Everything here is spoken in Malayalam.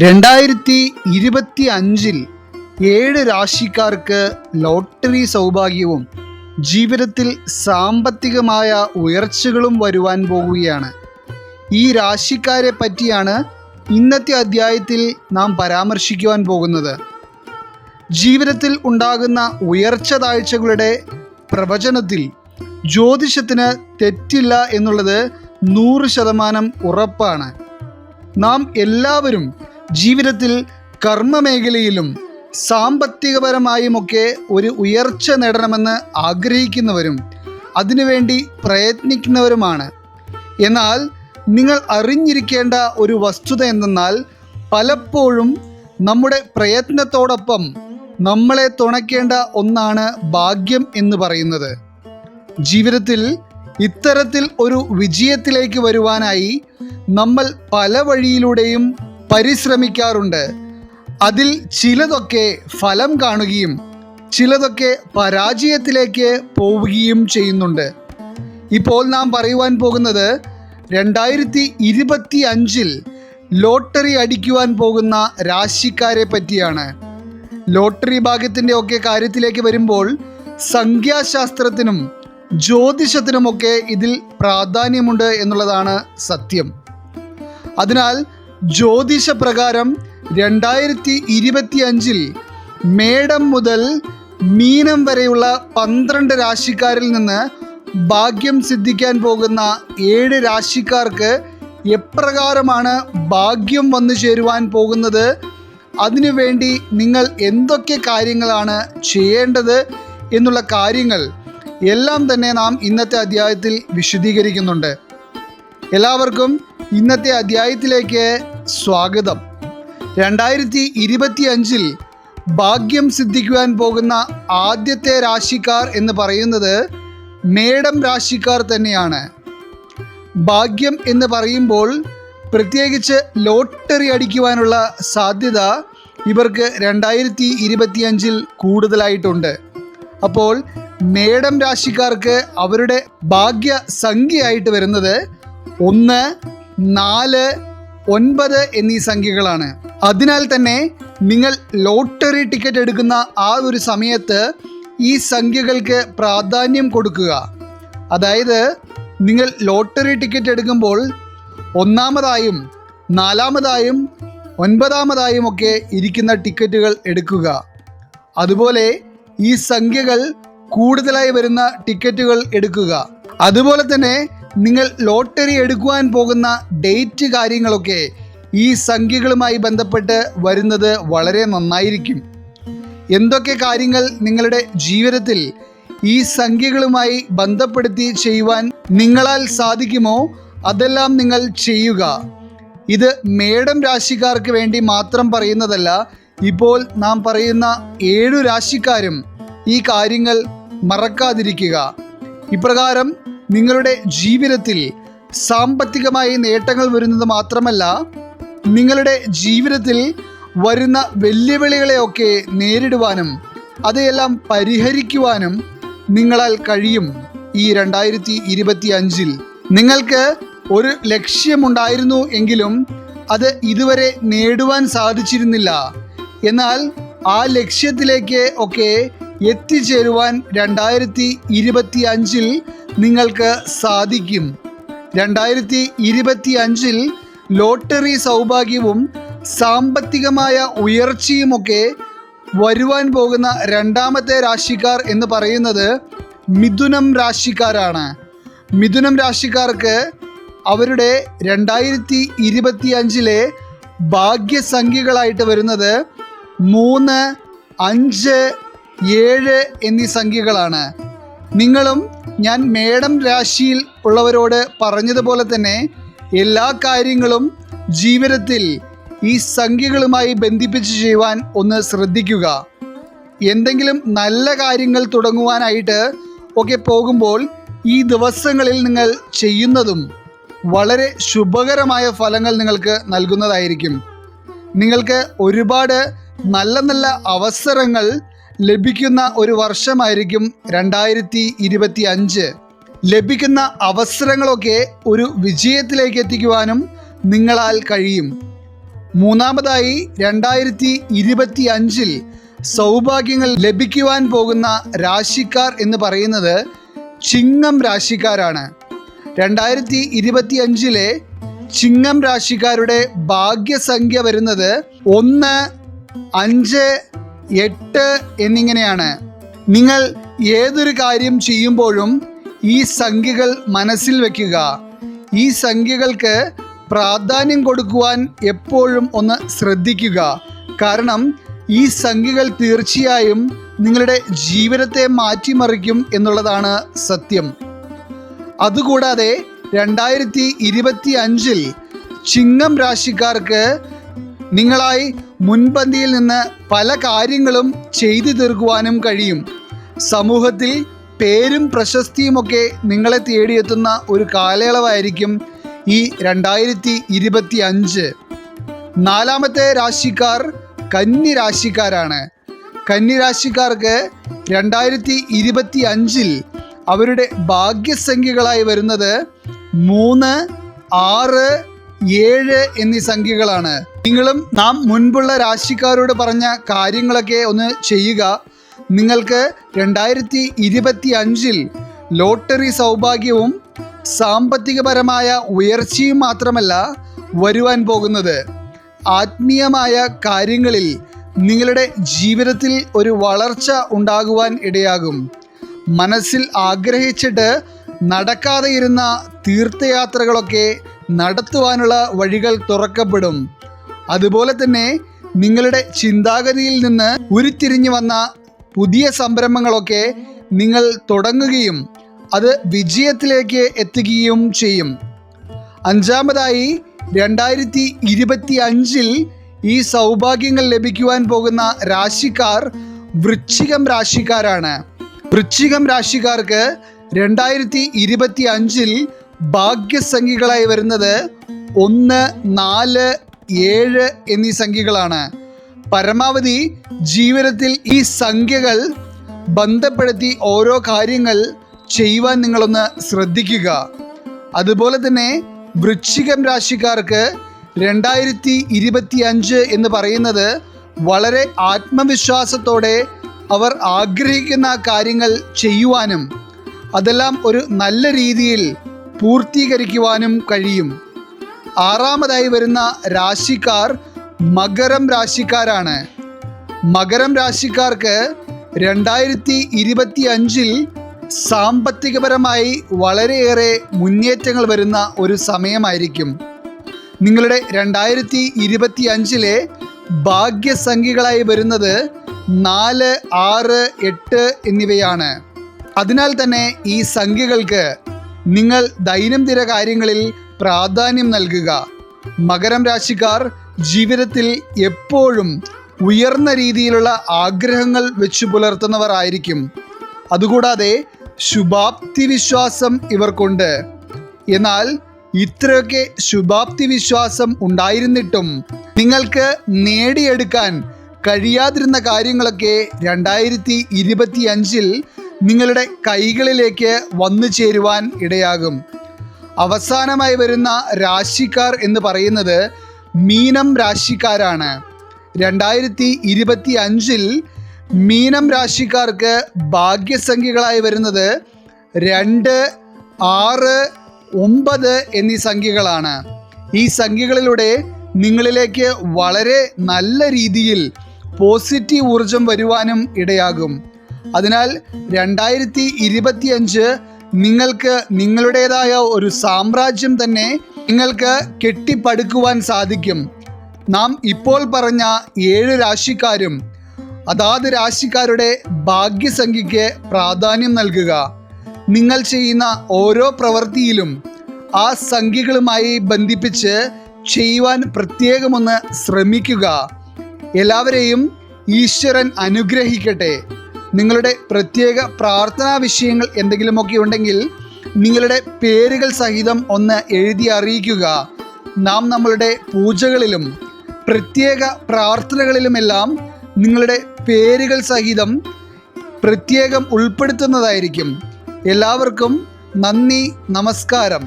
2025 7 രാശിക്കാർക്ക് ലോട്ടറി സൗഭാഗ്യവും ജീവിതത്തിൽ സാമ്പത്തികമായ ഉയർച്ചകളും വരുവാൻ പോകുകയാണ്. ഈ രാശിക്കാരെ പറ്റിയാണ് ഇന്നത്തെ അധ്യായത്തിൽ നാം പരാമർശിക്കുവാൻ പോകുന്നത്. ജീവിതത്തിൽ ഉണ്ടാകുന്ന ഉയർച്ച താഴ്ചകളുടെ പ്രവചനത്തിൽ ജ്യോതിഷത്തിന് തെറ്റില്ല എന്നുള്ളത് 100% ഉറപ്പാണ്. നാം എല്ലാവരും ജീവിതത്തിൽ കർമ്മമേഖലയിലും സാമ്പത്തികപരമായുമൊക്കെ ഒരു ഉയർച്ച നേടണമെന്ന് ആഗ്രഹിക്കുന്നവരും അതിനുവേണ്ടി പ്രയത്നിക്കുന്നവരുമാണ്. എന്നാൽ നിങ്ങൾ അറിഞ്ഞിരിക്കേണ്ട ഒരു വസ്തുത എന്തെന്നാൽ, പലപ്പോഴും നമ്മുടെ പ്രയത്നത്തോടൊപ്പം നമ്മളെ തുണയ്ക്കേണ്ട ഒന്നാണ് ഭാഗ്യം എന്ന് പറയുന്നത്. ജീവിതത്തിൽ ഇത്തരത്തിൽ ഒരു വിജയത്തിലേക്ക് വരുവാനായി നമ്മൾ പല വഴിയിലൂടെയും പരിശ്രമിക്കാറുണ്ട്. അതിൽ ചിലതൊക്കെ ഫലം കാണുകയും ചിലതൊക്കെ പരാജയത്തിലേക്ക് പോവുകയും ചെയ്യുന്നുണ്ട്. ഇപ്പോൾ നാം പറയുവാൻ പോകുന്നത് 2025 ലോട്ടറി അടിക്കുവാൻ പോകുന്ന രാശിക്കാരെ പറ്റിയാണ്. ലോട്ടറി ഭാഗ്യത്തിൻ്റെ ഒക്കെ കാര്യത്തിലേക്ക് വരുമ്പോൾ സംഖ്യാശാസ്ത്രത്തിനും ജ്യോതിഷത്തിനുമൊക്കെ ഇതിൽ പ്രാധാന്യമുണ്ട് എന്നുള്ളതാണ് സത്യം. അതിനാൽ ജ്യോതിഷപ്രകാരം 2025 മേടം മുതൽ മീനം വരെയുള്ള 12 രാശിക്കാരിൽ നിന്ന് ഭാഗ്യം സിദ്ധിക്കാൻ പോകുന്ന 7 രാശിക്കാർക്ക് എപ്രകാരമാണ് ഭാഗ്യം വന്നു ചേരുവാൻ പോകുന്നത്, അതിനുവേണ്ടി നിങ്ങൾ എന്തൊക്കെ കാര്യങ്ങളാണ് ചെയ്യേണ്ടത് എന്നുള്ള കാര്യങ്ങൾ എല്ലാം തന്നെ നാം ഇന്നത്തെ അധ്യായത്തിൽ വിശദീകരിക്കുന്നുണ്ട്. എല്ലാവർക്കും ഇന്നത്തെ അധ്യായത്തിലേക്ക് സ്വാഗതം. 2025 ഭാഗ്യം സിദ്ധിക്കുവാൻ പോകുന്ന ആദ്യത്തെ രാശിക്കാർ എന്ന് പറയുന്നത് മേടം രാശിക്കാർ തന്നെയാണ്. ഭാഗ്യം എന്ന് പറയുമ്പോൾ പ്രത്യേകിച്ച് ലോട്ടറി അടിക്കുവാനുള്ള സാധ്യത ഇവർക്ക് 2025 കൂടുതലായിട്ടുണ്ട്. അപ്പോൾ മേടം രാശിക്കാർക്ക് അവരുടെ ഭാഗ്യ സംഖ്യയായിട്ട് വരുന്നത് 1, 4, 9 എന്നീ സംഖ്യകളാണ്. അതിനാൽ തന്നെ നിങ്ങൾ ലോട്ടറി ടിക്കറ്റ് എടുക്കുന്ന ആ ഒരു സമയത്ത് ഈ സംഖ്യകൾക്ക് പ്രാധാന്യം കൊടുക്കുക. അതായത് നിങ്ങൾ ലോട്ടറി ടിക്കറ്റ് എടുക്കുമ്പോൾ 1-ാമതായും 4-ാമതായും 9-ാമതായും ഒക്കെ ഇരിക്കുന്ന ടിക്കറ്റുകൾ എടുക്കുക. അതുപോലെ ഈ സംഖ്യകൾ കൂടുതലായി വരുന്ന ടിക്കറ്റുകൾ എടുക്കുക. അതുപോലെ തന്നെ നിങ്ങൾ ലോട്ടറി എടുക്കുവാൻ പോകുന്ന ഡേറ്റ് കാര്യങ്ങളൊക്കെ ഈ സംഖ്യകളുമായി ബന്ധപ്പെട്ട് വരുന്നത് വളരെ നന്നായിരിക്കും. എന്തൊക്കെ കാര്യങ്ങൾ നിങ്ങളുടെ ജീവിതത്തിൽ ഈ സംഖ്യകളുമായി ബന്ധപ്പെടുത്തി ചെയ്യുവാൻ നിങ്ങളാൽ സാധിക്കുമോ അതെല്ലാം നിങ്ങൾ ചെയ്യുക. ഇത് മേടം രാശിക്കാർക്ക് വേണ്ടി മാത്രം പറയുന്നതല്ല. ഇപ്പോൾ നാം പറയുന്ന 7 രാശിക്കാരും ഈ കാര്യങ്ങൾ മറക്കാതിരിക്കുക. ഇപ്രകാരം നിങ്ങളുടെ ജീവിതത്തിൽ സാമ്പത്തികമായി നേട്ടങ്ങൾ വരുന്നത് മാത്രമല്ല, നിങ്ങളുടെ ജീവിതത്തിൽ വരുന്ന വെല്ലുവിളികളെയൊക്കെ നേരിടുവാനും അതെല്ലാം പരിഹരിക്കുവാനും നിങ്ങളാൽ കഴിയും. ഈ 2025 നിങ്ങൾക്ക് ഒരു ലക്ഷ്യമുണ്ടായിരുന്നു എങ്കിലും അത് ഇതുവരെ നേടുവാൻ സാധിച്ചിരുന്നില്ല. എന്നാൽ ആ ലക്ഷ്യത്തിലേക്ക് ഒക്കെ എത്തിച്ചേരുവാൻ 2025 നിങ്ങൾക്ക് സാധിക്കും. 2025 ലോട്ടറി സൗഭാഗ്യവും സാമ്പത്തികമായ ഉയർച്ചയുമൊക്കെ വരുവാൻ പോകുന്ന 2-ാമത്തെ രാശിക്കാർ എന്ന് പറയുന്നത് മിഥുനം രാശിക്കാരാണ്. മിഥുനം രാശിക്കാർക്ക് അവരുടെ 2025 ഭാഗ്യസംഖ്യകളായിട്ട് വരുന്നത് 3, 5, 7 എന്നീ സംഖ്യകളാണ്. നിങ്ങളും ഞാൻ മേടം രാശിയിൽ ഉള്ളവരോട് പറഞ്ഞതുപോലെ തന്നെ എല്ലാ കാര്യങ്ങളും ജീവിതത്തിൽ ഈ സംഖ്യകളുമായി ബന്ധിപ്പിച്ച് ചെയ്യുവാൻ ഒന്ന് ശ്രദ്ധിക്കുക. എന്തെങ്കിലും നല്ല കാര്യങ്ങൾ തുടങ്ങുവാനായിട്ട് ഒക്കെ പോകുമ്പോൾ ഈ ദിവസങ്ങളിൽ നിങ്ങൾ ചെയ്യുന്നതും വളരെ ശുഭകരമായ ഫലങ്ങൾ നിങ്ങൾക്ക് നൽകുന്നതായിരിക്കും. നിങ്ങൾക്ക് ഒരുപാട് നല്ല നല്ല അവസരങ്ങൾ ലഭിക്കുന്ന ഒരു വർഷമായിരിക്കും 2025. ലഭിക്കുന്ന അവസരങ്ങളൊക്കെ ഒരു വിജയത്തിലേക്ക് എത്തിക്കുവാനും നിങ്ങളാൽ കഴിയും. മൂന്നാമതായി 2025 സൗഭാഗ്യങ്ങൾ ലഭിക്കുവാൻ പോകുന്ന രാശിക്കാർ എന്ന് പറയുന്നത് ചിങ്ങം രാശിക്കാരാണ്. 2025 ചിങ്ങം രാശിക്കാരുടെ ഭാഗ്യസംഖ്യ വരുന്നത് 1, 5, 8 എന്നിങ്ങനെയാണ്. നിങ്ങൾ ഏതൊരു കാര്യം ചെയ്യുമ്പോഴും ഈ സംഖ്യകൾ മനസ്സിൽ വയ്ക്കുക. ഈ സംഖ്യകൾക്ക് പ്രാധാന്യം കൊടുക്കുവാൻ എപ്പോഴും ഒന്ന് ശ്രദ്ധിക്കുക. കാരണം ഈ സംഖ്യകൾ തീർച്ചയായും നിങ്ങളുടെ ജീവിതത്തെ മാറ്റിമറിക്കും എന്നുള്ളതാണ് സത്യം. അതുകൂടാതെ 2025 ചിങ്ങം രാശിക്കാർക്ക് നിങ്ങളായി മുൻപന്തിയിൽ നിന്ന് പല കാര്യങ്ങളും ചെയ്തു തീർക്കുവാനും കഴിയും. സമൂഹത്തിൽ പേരും പ്രശസ്തിയുമൊക്കെ നിങ്ങളെ തേടിയെത്തുന്ന ഒരു കാലയളവായിരിക്കും ഈ 2025. നാലാമത്തെ രാശിക്കാർ കന്നി രാശിക്കാരാണ്. കന്നി രാശിക്കാർക്ക് 2025 അവരുടെ ഭാഗ്യസംഖ്യകളായി വരുന്നത് 3, 6, 7 എന്നീ സംഖ്യകളാണ്. നിങ്ങളും നാം മുൻപുള്ള രാശിക്കാരോട് പറഞ്ഞ കാര്യങ്ങളൊക്കെ ഒന്ന് ചെയ്യുക. നിങ്ങൾക്ക് 2025 ലോട്ടറി സൗഭാഗ്യവും സാമ്പത്തികപരമായ ഉയർച്ചയും മാത്രമല്ല വരുവാൻ പോകുന്നത്, ആത്മീയമായ കാര്യങ്ങളിൽ നിങ്ങളുടെ ജീവിതത്തിൽ ഒരു വളർച്ച ഉണ്ടാകുവാൻ ഇടയാകും. മനസ്സിൽ ആഗ്രഹിച്ചിട്ട് നടക്കാതെ ഇരുന്ന തീർത്ഥയാത്രകളൊക്കെ നടത്തുവാനുള്ള വഴികൾ തുറക്കപ്പെടും. അതുപോലെ തന്നെ നിങ്ങളുടെ ചിന്താഗതിയിൽ നിന്ന് ഉരുത്തിരിഞ്ഞു വന്ന പുതിയ സംരംഭങ്ങളൊക്കെ നിങ്ങൾ തുടങ്ങുകയും അത് വിജയത്തിലേക്ക് എത്തുകയും ചെയ്യും. അഞ്ചാമതായി 2025 ഈ സൗഭാഗ്യങ്ങൾ ലഭിക്കുവാൻ പോകുന്ന രാശിക്കാർ വൃശ്ചികം രാശിക്കാരാണ്. വൃശ്ചികം രാശിക്കാർക്ക് 2025 ഭാഗ്യസംഖ്യകളായി വരുന്നത് 1, 4, 7 എന്നീ സംഖ്യകളാണ്. പരമാവധി ജീവിതത്തിൽ ഈ സംഖ്യകൾ ബന്ധപ്പെടുത്തി ഓരോ കാര്യങ്ങൾ ചെയ്യുവാൻ നിങ്ങളൊന്ന് ശ്രദ്ധിക്കുക. അതുപോലെ തന്നെ വൃശ്ചികം രാശിക്കാർക്ക് 2025 എന്ന് പറയുന്നത് വളരെ ആത്മവിശ്വാസത്തോടെ അവർ ആഗ്രഹിക്കുന്ന കാര്യങ്ങൾ ചെയ്യുവാനും അതെല്ലാം ഒരു നല്ല രീതിയിൽ പൂർത്തീകരിക്കുവാനും കഴിയും. ആറാമതായി വരുന്ന രാശിക്കാർ മകരം രാശിക്കാരാണ്. മകരം രാശിക്കാർക്ക് 2025 സാമ്പത്തികപരമായി വളരെയേറെ മുന്നേറ്റങ്ങൾ വരുന്ന ഒരു സമയമായിരിക്കും. നിങ്ങളുടെ 2025 ഭാഗ്യസംഖ്യകളായി വരുന്നത് 4, 6, 8 എന്നിവയാണ്. അതിനാൽ തന്നെ ഈ സംഖ്യകൾക്ക് നിങ്ങൾ ദൈനംദിന കാര്യങ്ങളിൽ പ്രാധാന്യം നൽകുക. മകരം രാശിക്കാർ ജീവിതത്തിൽ എപ്പോഴും ഉയർന്ന രീതിയിലുള്ള ആഗ്രഹങ്ങൾ വെച്ചു പുലർത്തുന്നവർ ആയിരിക്കും. അതുകൂടാതെ ശുഭാപ്തി വിശ്വാസം ഇവർക്കുണ്ട്. എന്നാൽ ഇത്രയൊക്കെ ശുഭാപ്തി വിശ്വാസം ഉണ്ടായിരുന്നിട്ടും നിങ്ങൾക്ക് നേടിയെടുക്കാൻ കഴിയാതിരുന്ന കാര്യങ്ങളൊക്കെ 2025 നിങ്ങളുടെ കൈകളിലേക്ക് വന്നു ചേരുവാൻ ഇടയാകും. അവസാനമായി വരുന്ന രാശിക്കാർ എന്ന് പറയുന്നത് മീനം രാശിക്കാരാണ്. 2025 മീനം രാശിക്കാർക്ക് ഭാഗ്യസംഖ്യകളായി വരുന്നത് 2, 6, 9 എന്നീ സംഖ്യകളാണ്. ഈ സംഖ്യകളിലൂടെ നിങ്ങളിലേക്ക് വളരെ നല്ല രീതിയിൽ പോസിറ്റീവ് ഊർജം വരുവാനും ഇടയാകും. അതിനാൽ 2025 നിങ്ങൾക്ക് നിങ്ങളുടേതായ ഒരു സാമ്രാജ്യം തന്നെ നിങ്ങൾക്ക് കെട്ടിപ്പടുക്കുവാൻ സാധിക്കും. നാം ഇപ്പോൾ പറഞ്ഞ 7 രാശിക്കാരും അതാത് രാശിക്കാരുടെ ഭാഗ്യസംഖ്യയ്ക്ക് പ്രാധാന്യം നൽകുക. നിങ്ങൾ ചെയ്യുന്ന ഓരോ പ്രവൃത്തിയിലും ആ സംഖ്യകളുമായി ബന്ധിപ്പിച്ച് ചെയ്യുവാൻ പ്രത്യേകമൊന്ന് ശ്രമിക്കുക. എല്ലാവരെയും ഈശ്വരൻ അനുഗ്രഹിക്കട്ടെ. നിങ്ങളുടെ പ്രത്യേക പ്രാർത്ഥനാ വിഷയങ്ങൾ എന്തെങ്കിലുമൊക്കെ ഉണ്ടെങ്കിൽ നിങ്ങളുടെ പേരുകൾ സഹിതം ഒന്ന് എഴുതി അറിയിക്കുക. നാം നമ്മളുടെ പൂജകളിലും പ്രത്യേക പ്രാർത്ഥനകളിലുമെല്ലാം നിങ്ങളുടെ പേരുകൾ സഹിതം പ്രത്യേകം ഉൾപ്പെടുത്തുന്നതായിരിക്കും. എല്ലാവർക്കും നന്ദി, നമസ്കാരം.